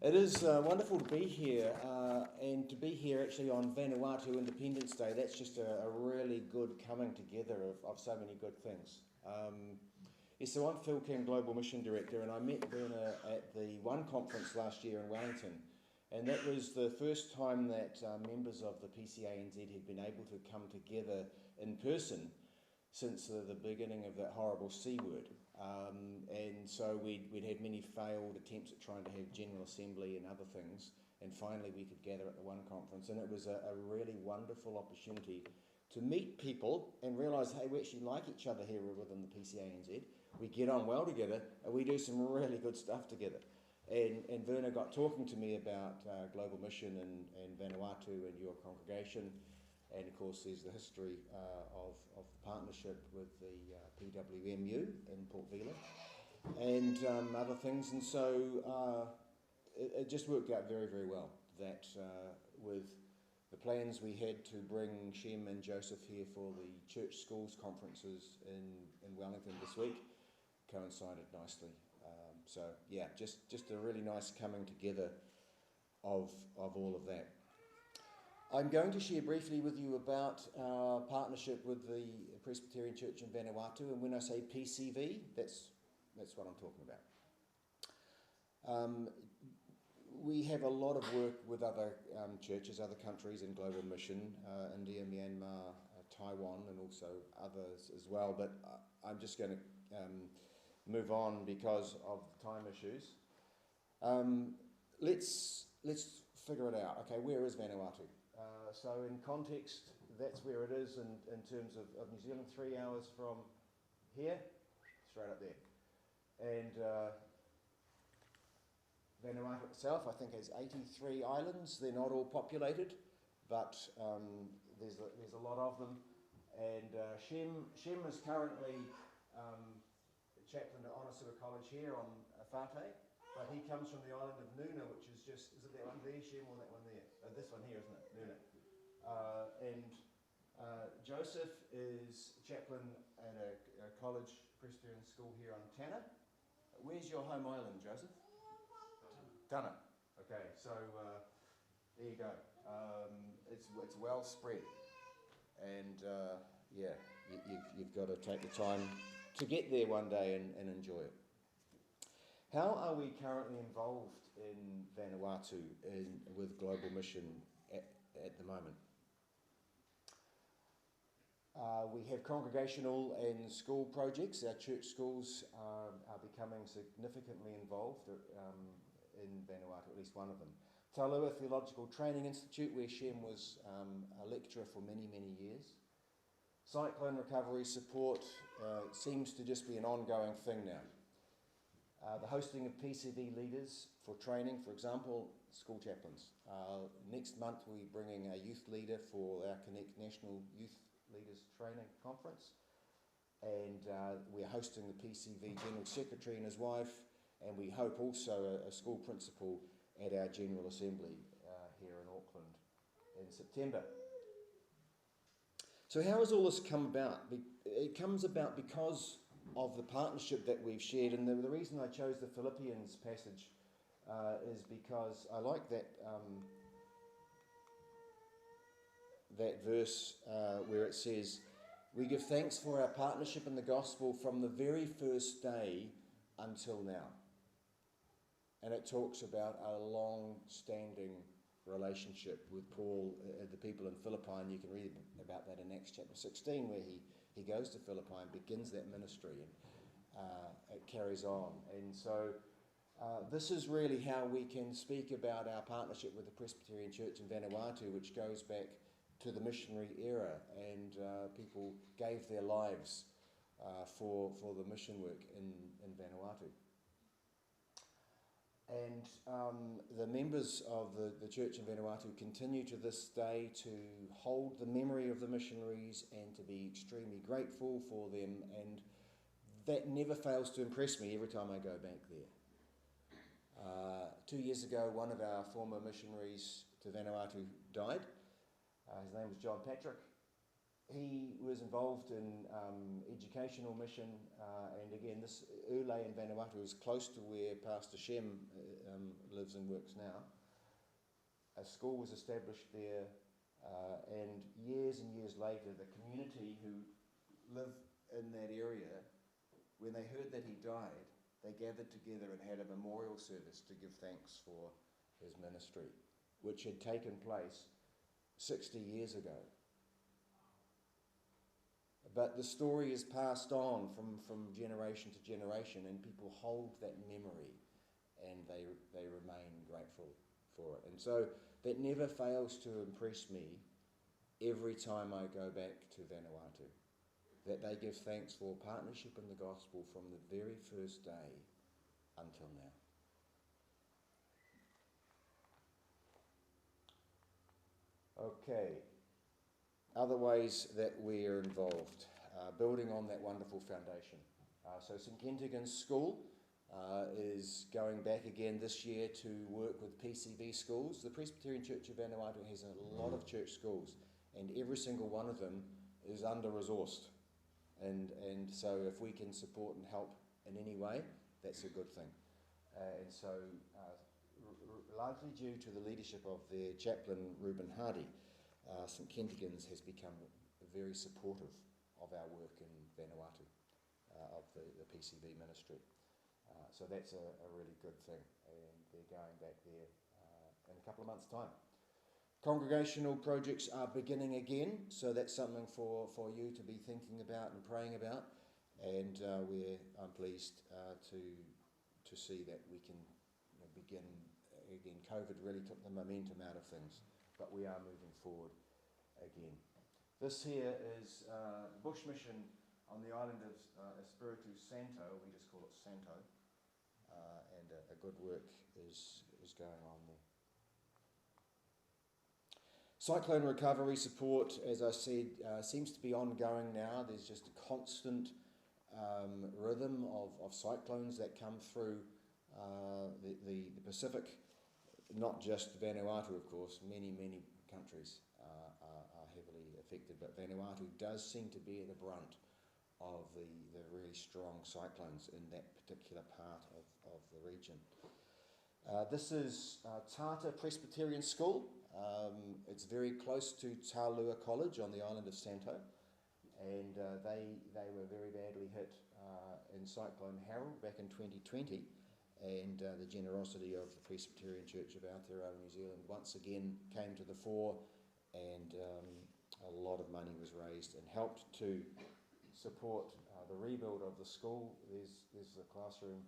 It is wonderful to be here, and to be here actually on Vanuatu Independence Day. That's just a really good coming together of so many good things. So I'm Phil King, Global Mission Director, and I met Verna at the One Conference last year in Wellington. And that was the first time that members of the PCANZ had been able to come together in person since the beginning of that horrible C word. And so we'd had many failed attempts at trying to have General Assembly and other things, and finally we could gather at the One Conference, and it was a really wonderful opportunity to meet people and realise, hey, we actually like each other here within the PCANZ. We get on well together, and we do some really good stuff together. And Verna got talking to me about Global Mission and Vanuatu and your congregation. And of course there's the history of the partnership with the PWMU in Port Vila and other things. And so it just worked out very, very well that with the plans we had to bring Shem and Joseph here for the church schools conferences in Wellington this week coincided nicely. So yeah, just a really nice coming together of all of that. I'm going to share briefly with you about our partnership with the Presbyterian Church in Vanuatu, and when I say PCV, that's what I'm talking about. We have a lot of work with other churches, other countries in Global Mission, India, Myanmar, Taiwan, and also others as well, but I'm just going to move on because of the time issues. Let's figure it out. Okay, where is Vanuatu? So in context, that's where it is in terms of New Zealand, 3 hours from here, straight up there. And Vanuatu itself, I think, has 83 islands. They're not all populated, but there's a lot of them. And Shem is currently chaplain at Onosua College here on Whātei. But he comes from the island of Nuna, which is just, is it that one there, Shem, or that one there? This one here, isn't it? Nuna. And Joseph is chaplain at a college Presbyterian school here on Tanna. Where's your home island, Joseph? Tanna. Okay, so there you go. It's well spread. And yeah, you've got to take the time to get there one day and enjoy it. How are we currently involved in Vanuatu with Global Mission at the moment? We have congregational and school projects. Our church schools are becoming significantly involved in Vanuatu, at least one of them. Taulua Theological Training Institute, where Shem was a lecturer for many, many years. Cyclone recovery support seems to just be an ongoing thing now. The hosting of PCV leaders for training, for example, school chaplains. Next month we're bringing a youth leader for our Connect National Youth Leaders Training Conference, and we're hosting the PCV General Secretary and his wife, and we hope also a school principal at our General Assembly here in Auckland in September. So how has all this come about? It comes about because of the partnership that we've shared, and the reason I chose the Philippians passage is because I like that that verse where it says, "We give thanks for our partnership in the gospel from the very first day until now." And it talks about a long-standing relationship with Paul, the people in Philippi, and you can read about that in Acts chapter 16, where he goes to Philippi and begins that ministry, and it carries on. And so this is really how we can speak about our partnership with the Presbyterian Church in Vanuatu, which goes back to the missionary era, and people gave their lives for the mission work in Vanuatu. And the members of the church in Vanuatu continue to this day to hold the memory of the missionaries and to be extremely grateful for them, and that never fails to impress me every time I go back there. 2 years ago, one of our former missionaries to Vanuatu died. His name was John Patrick, he was involved in educational mission, and again, this Ule in Vanuatu is close to where Pastor Shem lives and works now. A school was established there, and years later, the community who live in that area, when they heard that he died, they gathered together and had a memorial service to give thanks for his ministry, which had taken place 60 years ago. But the story is passed on from generation to generation, and people hold that memory, and they remain grateful for it. And so that never fails to impress me every time I go back to Vanuatu, that they give thanks for partnership in the gospel from the very first day until now. Okay, other ways that we're involved, building on that wonderful foundation. So St Kentigern's School is going back again this year to work with PCB schools. The Presbyterian Church of Vanuatu has a lot of church schools, and every single one of them is under-resourced. And so if we can support and help in any way, that's a good thing. And so largely due to the leadership of their chaplain, Reuben Hardy, St Kentigern's has become very supportive of our work in Vanuatu, of the PCB ministry. So that's a really good thing, and they're going back there in a couple of months' time. Congregational projects are beginning again, so that's something for you to be thinking about and praying about, and I'm pleased to see that we can begin again. COVID really took the momentum out of things, but we are moving forward again. This here is the Bush Mission on the island of Espiritu Santo. We just call it Santo, and a good work is going on there. Cyclone recovery support, as I said, seems to be ongoing now. There's just a constant rhythm of cyclones that come through the Pacific. Not just Vanuatu, of course. Many countries are heavily affected, but Vanuatu does seem to bear the brunt of the really strong cyclones in that particular part of the region. This is Tata Presbyterian School. It's very close to Talua College on the island of Santo, and they were very badly hit in Cyclone Harold back in 2020, and the generosity of the Presbyterian Church of Aotearoa, New Zealand, once again came to the fore, and a lot of money was raised and helped to support the rebuild of the school. There's the classroom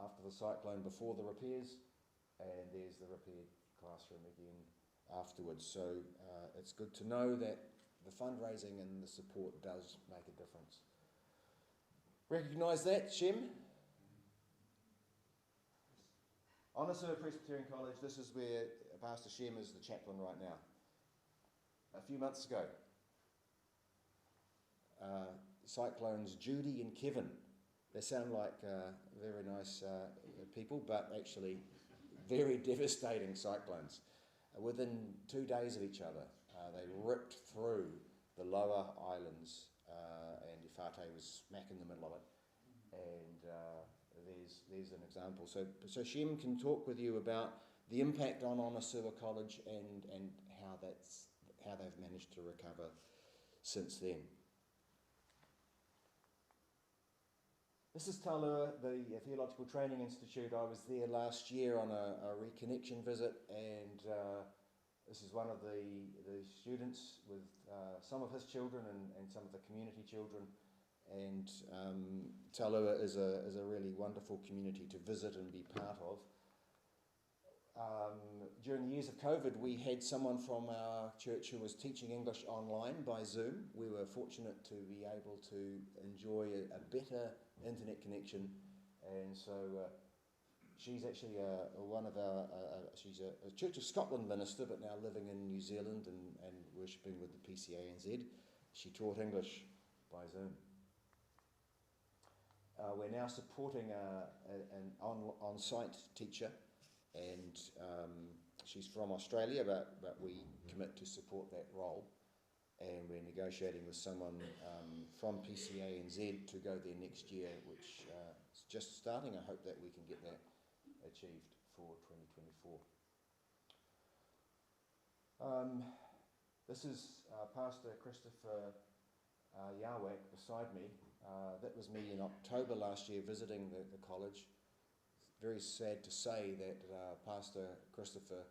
after the cyclone before the repairs, and there's the repaired classroom again afterwards. So it's good to know that the fundraising and the support does make a difference. Recognise that, Shem? Onisua Presbyterian College, this is where Pastor Shem is the chaplain right now. A few months ago, cyclones Judy and Kevin. They sound like very nice people, but actually very devastating cyclones. Within 2 days of each other, they ripped through the lower islands, and Ifate was smack in the middle of it. And there's an example. So Shem can talk with you about the impact on Onisua College and how they've managed to recover since then. This is Talua, the Theological Training Institute. I was there last year on a reconnection visit, and this is one of the students with some of his children and some of the community children. And Talua is a really wonderful community to visit and be part of. During the years of COVID, we had someone from our church who was teaching English online by Zoom. We were fortunate to be able to enjoy a better internet connection, and so she's actually she's a Church of Scotland minister, but now living in New Zealand and worshipping with the PCANZ. She taught English by Zoom. We're now supporting an on-site teacher, and she's from Australia, but we commit to support that role. and we're negotiating with someone from PCA and Z to go there next year, which is just starting. I hope that we can get that achieved for 2024. This is Pastor Christopher Yawak beside me. That was me in October last year visiting the college. It's very sad to say that Pastor Christopher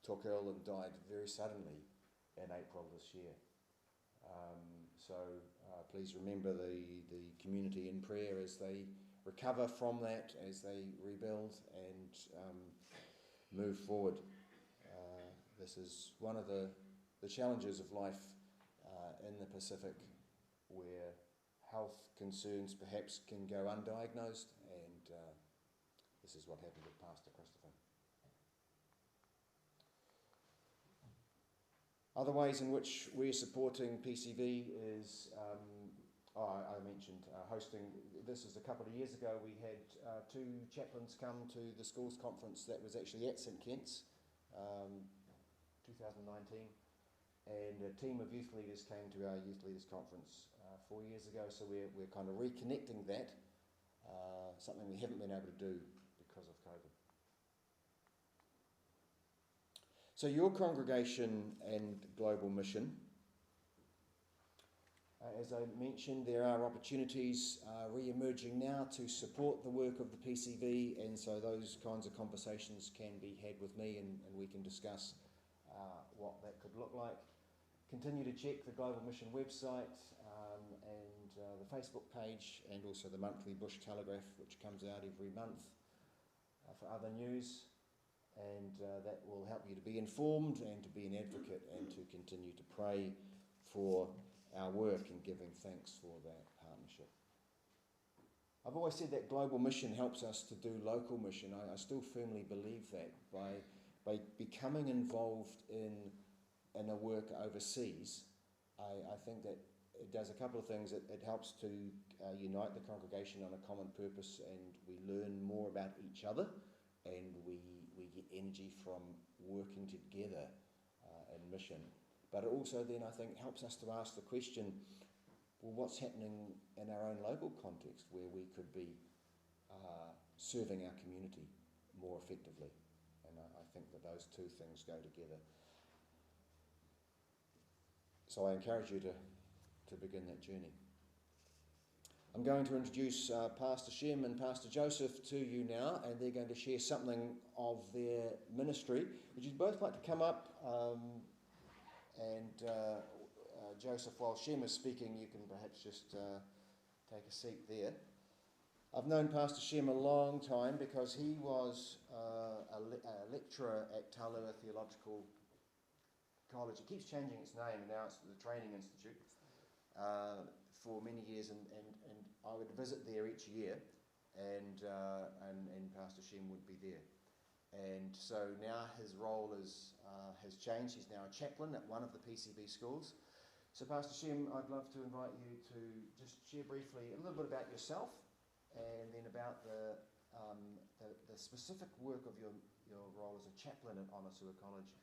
took ill and died very suddenly in April this year. So please remember the community in prayer as they recover from that, as they rebuild and move forward. This is one of the challenges of life in the Pacific, where health concerns perhaps can go undiagnosed, and this is what happened with Pastor Christopher. Other ways in which we're supporting PCV is, I mentioned hosting. This is a couple of years ago. We had 2 chaplains come to the schools conference that was actually at St Kitts, 2019, and a team of youth leaders came to our youth leaders conference 4 years ago. So we're kind of reconnecting that, something we haven't been able to do because of COVID. So your congregation and global mission, as I mentioned, there are opportunities re-emerging now to support the work of the PCV, and so those kinds of conversations can be had with me, and we can discuss what that could look like. Continue to check the Global Mission website and the Facebook page, and also the monthly Bush Telegraph, which comes out every month for other news. And that will help you to be informed and to be an advocate and to continue to pray for our work and giving thanks for that partnership. I've always said that global mission helps us to do local mission. I still firmly believe that by becoming involved in a work overseas, I think that it does a couple of things. It helps to unite the congregation on a common purpose, and we learn more about each other, and we get energy from working together in mission. But it also then, I think, helps us to ask the question, well, what's happening in our own local context where we could be serving our community more effectively? And I think that those two things go together. So I encourage you to begin that journey. I'm going to introduce Pastor Shem and Pastor Joseph to you now, and they're going to share something of their ministry. Would you both like to come up? Joseph, while Shem is speaking, you can perhaps just take a seat there. I've known Pastor Shem a long time because he was a lecturer at Talua Theological College. It keeps changing its name, and now it's the Training Institute, for many years, and I would visit there each year, and Pastor Shem would be there. And so now his role has changed. He's now a chaplain at one of the PCB schools. So Pastor Shem, I'd love to invite you to just share briefly a little bit about yourself, and then about the specific work of your role as a chaplain at Onasua College,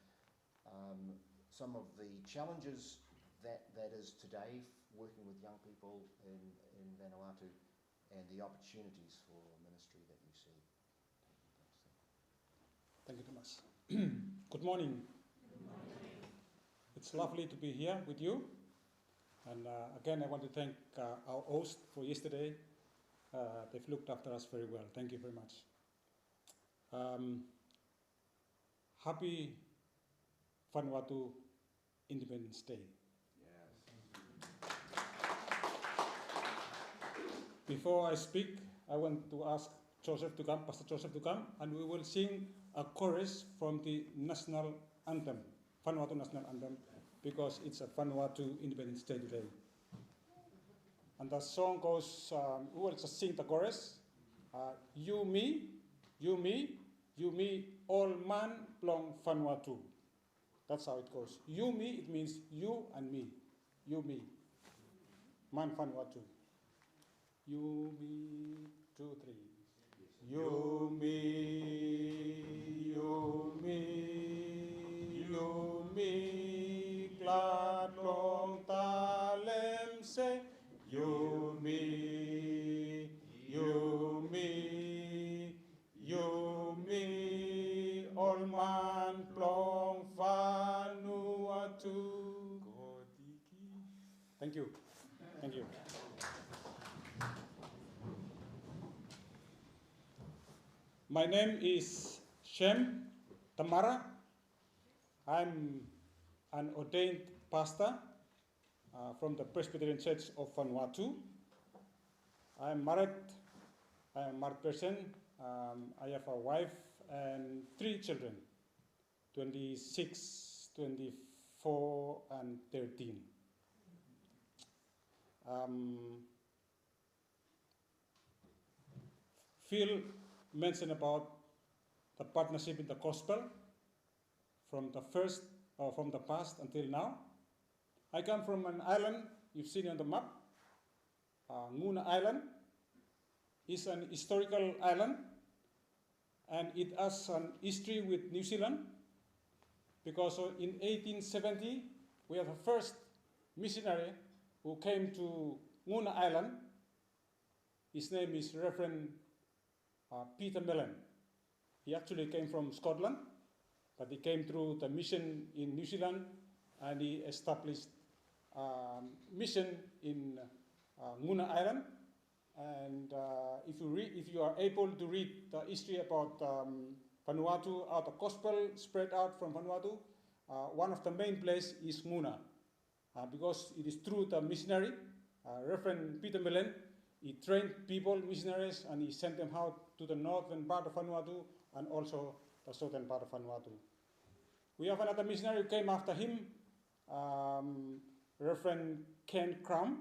some of the challenges that is today working with young people in Vanuatu, and the opportunities for ministry that you see. Thank you, Thomas. Good morning. Good morning. It's lovely to be here with you. And again, I want to thank our host for yesterday. They've looked after us very well. Thank you very much. Happy Vanuatu Independence Day. Before I speak, I want to ask Joseph to come, Pastor Joseph to come, and we will sing a chorus from the national anthem, Vanuatu national anthem, because it's a Vanuatu Independence Day today. And the song goes, we will just sing the chorus. You, me, you, me, you, me, all man belong Vanuatu. That's how it goes. You, me, it means you and me. You, me. Man Vanuatu. You, me, 2, 3. You, me, you, me, you, me, glad long My name is Shem Tamara. I'm an ordained pastor from the Presbyterian Church of Vanuatu. I'm married. I am a married person. I have a wife and 3 children, 26, 24, and 13. Phil mentioned about the partnership in the gospel from the past until now. I come from an island you've seen on the map. Nguna Island is an historical island, and it has an history with New Zealand, because in 1870 we have the first missionary who came to Nguna Island. His name is Reverend Peter Mellon. He actually came from Scotland, but he came through the mission in New Zealand, and he established mission in Nguna Island. And if you are able to read the history about Vanuatu, how the gospel spread out from Vanuatu, one of the main places is Nguna, because it is through the missionary, Reverend Peter Mellon. He trained people, missionaries, and he sent them out to the northern part of Vanuatu and also the southern part of Vanuatu. We have another missionary who came after him, Reverend Ken Crum.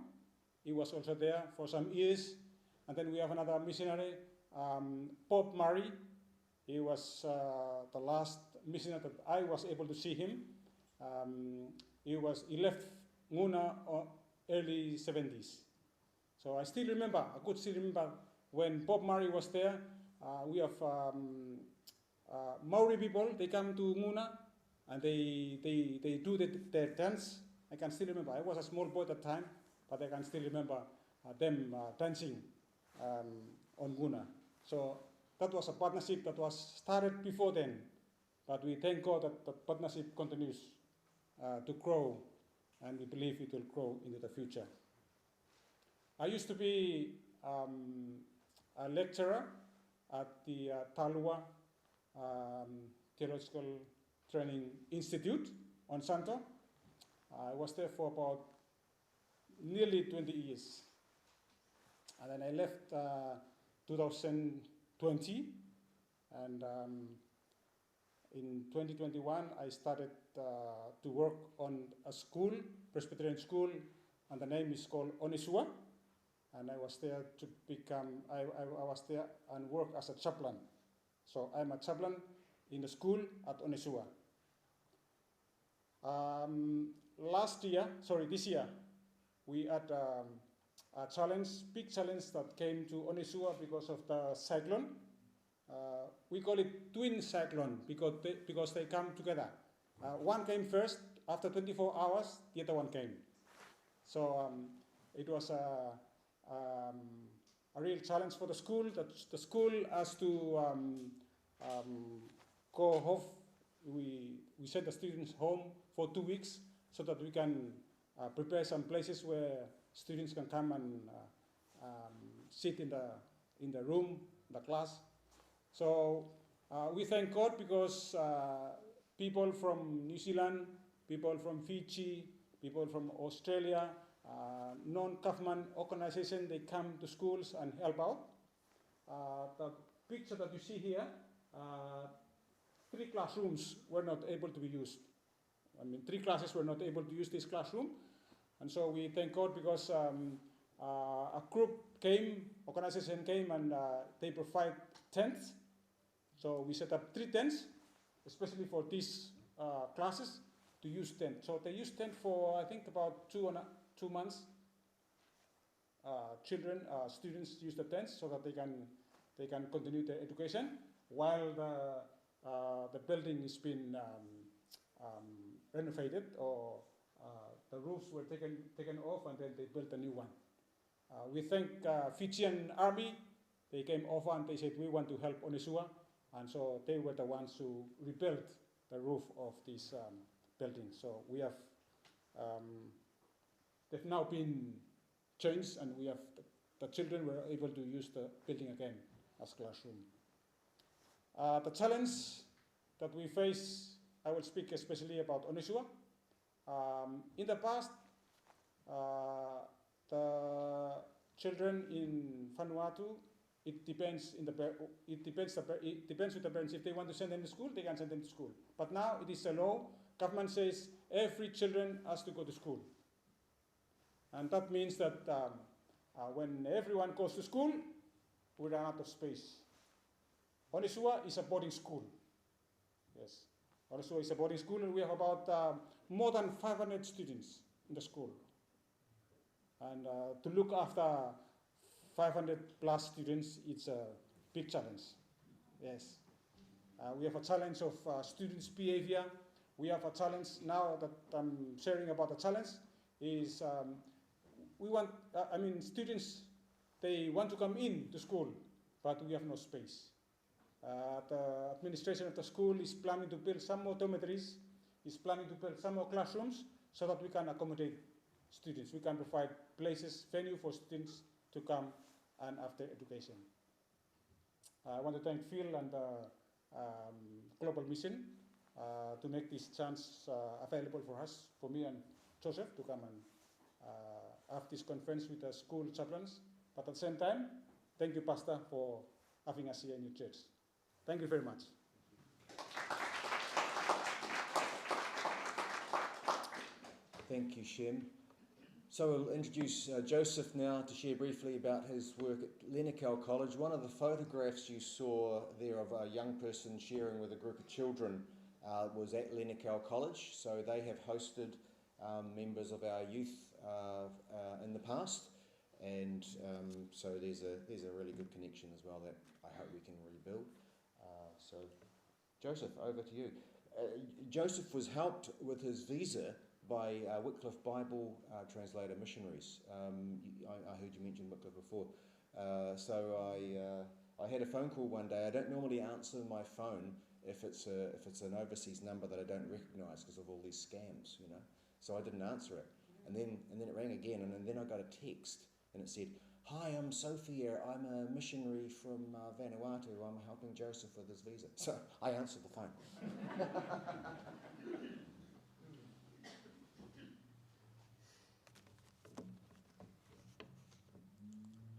He was also there for some years. And then we have another missionary, Bob Murray. He was the last missionary that I was able to see him. He left Nguna early 70s. So I still remember, I could still remember when Bob Murray was there. We have Maori people, they come to Nguna and they do their dance. I can still remember, I was a small boy at the time, but I can still remember them dancing on Nguna. So that was a partnership that was started before then, but we thank God that the partnership continues to grow, and we believe it will grow into the future. I used to be a lecturer at the Talua Theological Training Institute on Santo. I was there for about nearly 20 years. And then I left 2020, and in 2021 I started to work on a school, Presbyterian school, and the name is called Onisua. And I was there to I was there and work as a chaplain. So I'm a chaplain in the school at Onisua. This year, we had a challenge, big challenge that came to Onisua because of the cyclone. We call it twin cyclone because they come together. One came first, after 24 hours, the other one came. So it was a real challenge for the school. The school has to go home. We sent the students home for 2 weeks so that we can prepare some places where students can come and sit in the room, the class. So we thank God because people from New Zealand, people from Fiji, people from Australia, non-government organization, they come to schools and help out. The picture that you see here, 3 classrooms were not able to be used. 3 classes were not able to use this classroom. And so we thank God because a group came, organization came, and they provide tents. So we set up 3 tents, especially for these classes to use tent. So they use tent for, I think, about 2 months. Students use the tents so that they can continue their education while the building is being renovated, or the roofs were taken off, and then they built a new one. We thank Fijian Army. They came over and they said, we want to help Onisua, and so they were the ones who rebuilt the roof of this building. So we have, they've now been changed, and we have the children were able to use the building again as classroom. The challenge that we face, I will speak especially about Onisua. In the past, the children in Vanuatu, it depends with the parents. If they want to send them to school, they can send them to school. But now it is a law. Government says every children has to go to school, and that means that when everyone goes to school, we run out of space. Onisua is a boarding school. Yes, Onisua is a boarding school, and we have about more than 500 students in the school. And to look after 500 plus students, it's a big challenge. Yes. We have a challenge of students' behavior. We have a challenge now that I'm sharing about the challenge is students, they want to come in to school, but we have no space. The administration of the school is planning to build some more dormitories, is planning to build some more classrooms so that we can accommodate students. We can provide places, venue for students to come and after education. I want to thank Phil and the Global Mission to make this chance available for us, for me and Joseph, to come and have this conference with the school chaplains. But at the same time, thank you, Pastor, for having us here in your church. Thank you very much. Thank you, Shem. So we'll introduce Joseph now to share briefly about his work at Lenakau College. One of the photographs you saw there of a young person sharing with a group of children was at Lenakau College. So they have hosted members of our youth in the past, and so there's a really good connection as well that I hope we can rebuild. So Joseph, over to you. Joseph was helped with his visa by Wycliffe Bible translator missionaries. I heard you mention Wycliffe before. So I had a phone call one day. I don't normally answer my phone if it's an overseas number that I don't recognise because of all these scams, you know. So I didn't answer it, and then it rang again, and then I got a text, and it said, "Hi, I'm Sophia. I'm a missionary from Vanuatu. I'm helping Joseph with his visa." So I answered the phone.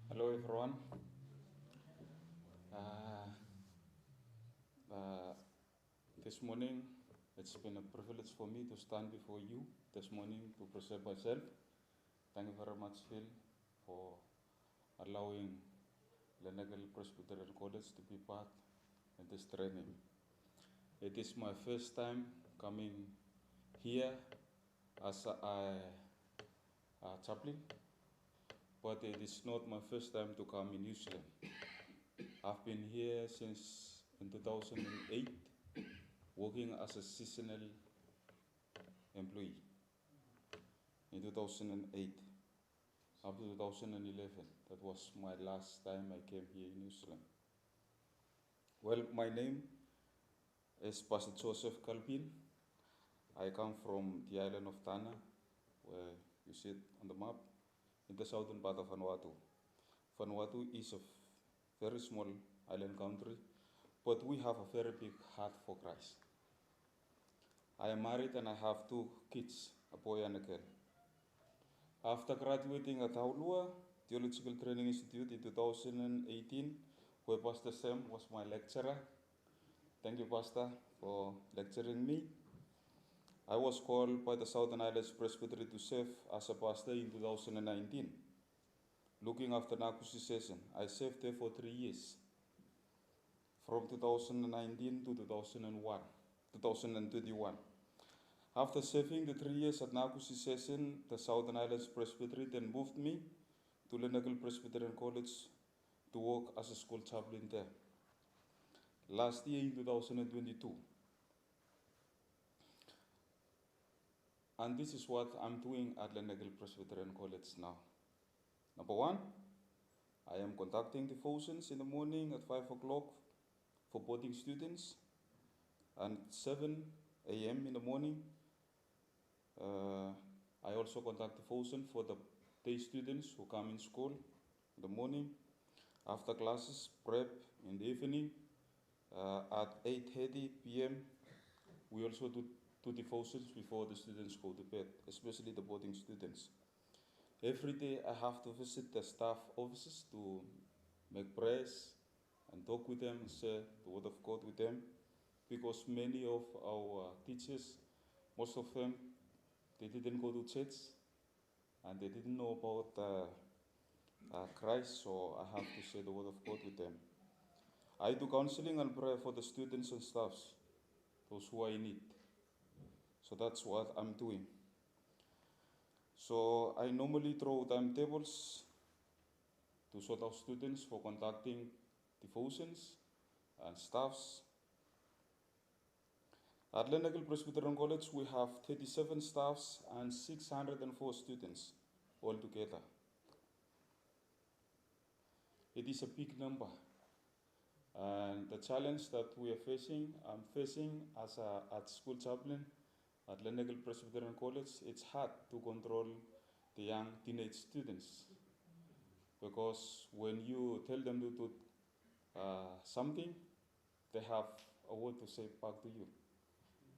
Hello everyone. This morning, it's been a privilege for me to stand before you this morning to present myself. Thank you very much, Phil, for allowing Lenakau Presbyterian College to be part in this training. It is my first time coming here as a chaplain, but it is not my first time to come in New Zealand. I've been here since in 2008, working as a seasonal employee. In 2008 up to 2011, that was my last time I came here in New Zealand. Well, my name is Pastor Joseph Calvin. I come from the island of Tana, where you see it on the map, in the southern part of Vanuatu. Vanuatu is a very small island country, but we have a very big heart for Christ. I am married and I have 2 kids, a boy and a girl. After graduating at Aulua Theological Training Institute in 2018, where Pastor Sam was my lecturer. Thank you, Pastor, for lecturing me. I was called by the Southern Islands Presbytery to serve as a pastor in 2019. Looking after Nakusi session, I served there for 3 years, from 2019 to 2021. After serving the 3 years at Nakusi session, the Southern Islands Presbytery then moved me to Lenakau Presbyterian College to work as a school chaplain there. Last year in 2022. And this is what I'm doing at Lenakau Presbyterian College now. Number 1, I am conducting devotions in the morning at 5 o'clock for boarding students, and 7 a.m. in the morning. I also conduct devotion for the day students who come in school in the morning. After classes, prep in the evening, At 8:30 p.m., we also do devotions before the students go to bed, especially the boarding students. Every day I have to visit the staff offices to make prayers and talk with them, share the word of God with them, because many of our teachers, most of them, they didn't go to church and they didn't know about Christ, so I have to share the word of God with them. I do counseling and prayer for the students and staffs, those who are in need. So that's what I'm doing. So I normally draw timetables to sort out students for conducting devotions and staffs. At Lenagil Presbyterian College, we have 37 staffs and 604 students altogether. It is a big number. And the challenge that I'm facing as at school chaplain at Lenagil Presbyterian College, it's hard to control the young teenage students, because when you tell them to do something, they have a word to say back to you.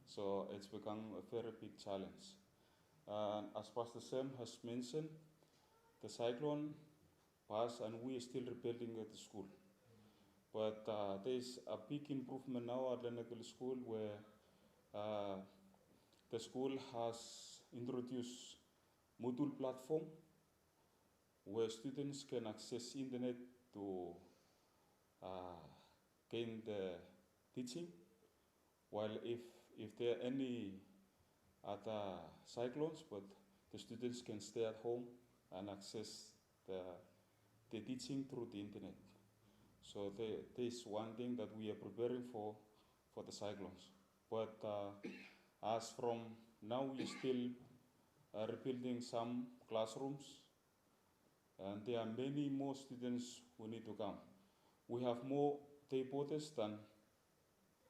So it's become a very big challenge. As Pastor Sam has mentioned, the cyclone passed and we are still rebuilding at the school. But there is a big improvement now at Lenagil School, where the school has introduced Moodle platform where students can access internet to gain the teaching, while if there are any other cyclones, but the students can stay at home and access the teaching through the internet. So there is one thing that we are preparing for the cyclones. But as from now, we still rebuilding some classrooms, and there are many more students who need to come. We have more day boarders than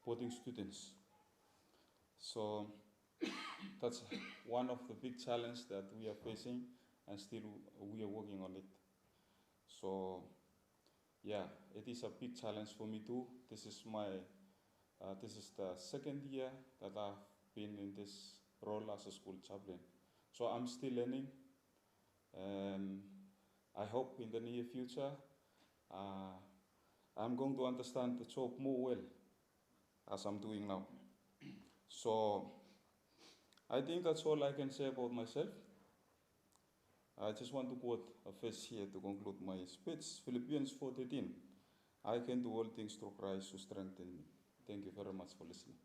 boarding students. So that's one of the big challenges that we are facing, and still we are working on it. So yeah, it is a big challenge for me too. This is the second year that I've been in this role as a school chaplain. So I'm still learning, and I hope in the near future I'm going to understand the job more well as I'm doing now. So I think that's all I can say about myself. I just want to quote a verse here to conclude my speech, Philippians 4:13. I can do all things through Christ who strengthens me. Thank you very much for listening.